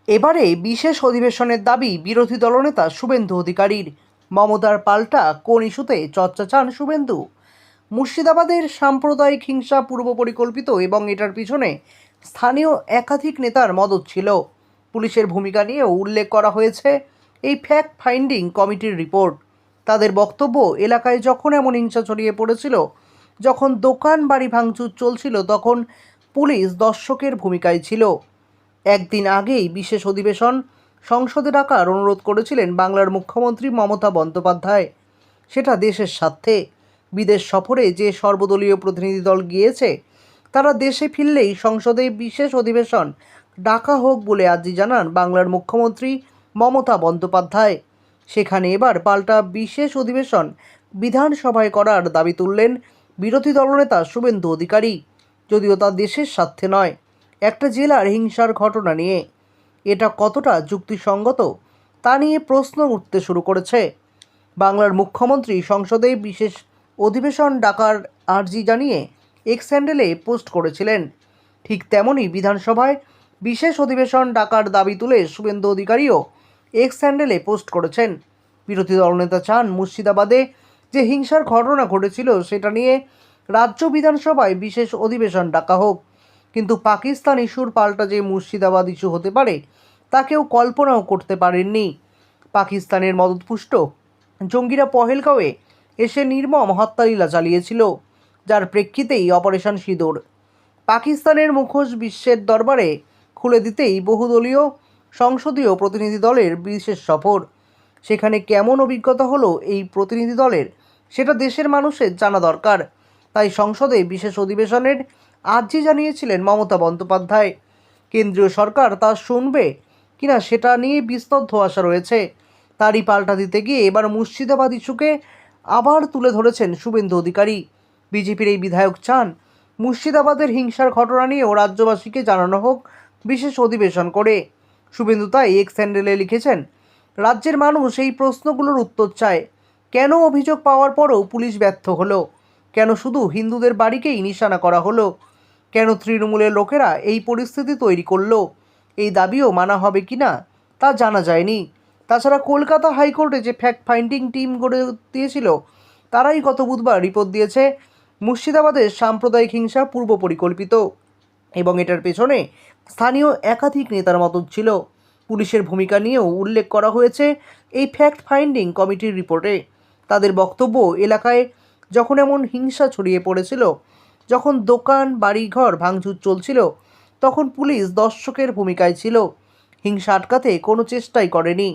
এবারে বিশেষ অধিবেশনের দাবি বিরোধী দলনেতা শুভেন্দু অধিকারীর। মমতার পাল্টা কোন ইস্যুতে চর্চা চান শুভেন্দু? মুর্শিদাবাদের সাম্প্রদায়িক হিংসা পূর্ব পরিকল্পিত এবং এটার পিছনে স্থানীয় একাধিক নেতার মদত ছিল। পুলিশের ভূমিকা নিয়েও উল্লেখ করা হয়েছে এই ফ্যাক্ট ফাইন্ডিং কমিটির রিপোর্ট। তাদের বক্তব্য, এলাকায় যখন এমন হিংসা ছড়িয়ে পড়েছিল, যখন দোকান বাড়ি ভাঙচুর চলছিল, তখন পুলিশ দর্শকের ভূমিকায় ছিল। একদিন আগেই বিশেষ অধিবেশন সংসদে ডাকার অনুরোধ করেছিলেন বাংলার মুখ্যমন্ত্রী মমতা বন্দ্যোপাধ্যায়। সেটা দেশের স্বার্থে। বিদেশ সফরে যে সর্বদলীয় প্রতিনিধি দল গিয়েছে, তারা দেশে ফিরলেই সংসদে বিশেষ অধিবেশন ডাকা হোক বলে আর্জি জানান বাংলার মুখ্যমন্ত্রী মমতা বন্দ্যোপাধ্যায়। সেখানে এবার পাল্টা বিশেষ অধিবেশন বিধানসভায় করার দাবি তুললেন বিরোধী দলনেতা শুভেন্দু অধিকারী, যদিও তা দেশের স্বার্থে নয়, একটা জেলার হিংসার ঘটনা নিয়ে। এটা কতটা যুক্তিসঙ্গত তা নিয়ে প্রশ্ন উঠতে শুরু করেছে। বাংলার মুখ্যমন্ত্রী সংসদে বিশেষ অধিবেশন ডাকার আর্জি জানিয়ে এক্স হ্যান্ডেলে পোস্ট করেছিলেন। ঠিক তেমনই বিধানসভায় বিশেষ অধিবেশন ডাকার দাবি তুলে শুভেন্দু অধিকারীও এক্স হ্যান্ডেলে পোস্ট করেছেন। বিরোধী দলনেতা চান মুর্শিদাবাদে যে হিংসার ঘটনা ঘটেছিল সেটা নিয়ে রাজ্য বিধানসভায় বিশেষ অধিবেশন ডাকা হোক, কিন্তু পাকিস্তান ইস্যুর পাল্টা যে মুর্শিদাবাদ ইস্যু হতে পারে তা কেউ কল্পনাও করতে পারেননি। পাকিস্তানের মদতপুষ্ট জঙ্গিরা পহেলগাঁওয়ে এসে নির্মম হত্যালীলা চালিয়েছিল, যার প্রেক্ষিতেই অপারেশন সিঁদুর। পাকিস্তানের মুখোশ বিশ্বের দরবারে খুলে দিতেই বহুদলীয় সংসদীয় প্রতিনিধি দলের বিশেষ সফর। সেখানে কেমন অভিজ্ঞতা হলো এই প্রতিনিধি দলের, সেটা দেশের মানুষের জানা দরকার। তাই সংসদে বিশেষ অধিবেশনের আর্জি জানিয়েছিলেন মমতা বন্দ্যোপাধ্যায়। কেন্দ্রীয় সরকার তা শুনবে কিনা সেটা নিয়ে বিস্তর ধোঁয়াশা রয়েছে। তারই পাল্টা দিতে গিয়ে এবার মুর্শিদাবাদ ইস্যুকে আবার তুলে ধরেছেন শুভেন্দু অধিকারী। বিজেপির এই বিধায়ক চান মুর্শিদাবাদের হিংসার ঘটনা নিয়েও রাজ্যবাসীকে জানানো হোক বিশেষ অধিবেশন করে। শুভেন্দু তাই এক্স হ্যান্ডেলে লিখেছেন, রাজ্যের মানুষ এই প্রশ্নগুলোর উত্তর চায়। কেন অভিযোগ পাওয়ার পরও পুলিশ ব্যর্থ হলো? কেন শুধু হিন্দুদের বাড়িকেই নিশানা করা হলো? কেন তৃণমূলের লোকেরা এই পরিস্থিতি তৈরি করলো? এই দাবিও মানা হবে কিনা তা জানা যায়নি। তাছাড়া কলকাতা হাইকোর্টে যে ফ্যাক্ট ফাইন্ডিং টিম গড়ে দিয়েছিল, তারাই গত বুধবার রিপোর্ট দিয়েছে মুর্শিদাবাদের সাম্প্রদায়িক হিংসা পূর্ব পরিকল্পিত এবং এটার পেছনে স্থানীয় একাধিক নেতার মদত ছিল। পুলিশের ভূমিকা নিয়েও উল্লেখ করা হয়েছে এই ফ্যাক্ট ফাইন্ডিং কমিটির রিপোর্টে। তাদের বক্তব্য, এলাকায় যখন এমন হিংসা ছড়িয়ে পড়েছিল, যখন দোকান বাড়িঘর ভাঙচুর চলছিল, তখন পুলিশ দর্শকের ভূমিকায় ছিল। হিংসা আটকাতে কোনো চেষ্টাই করেনি।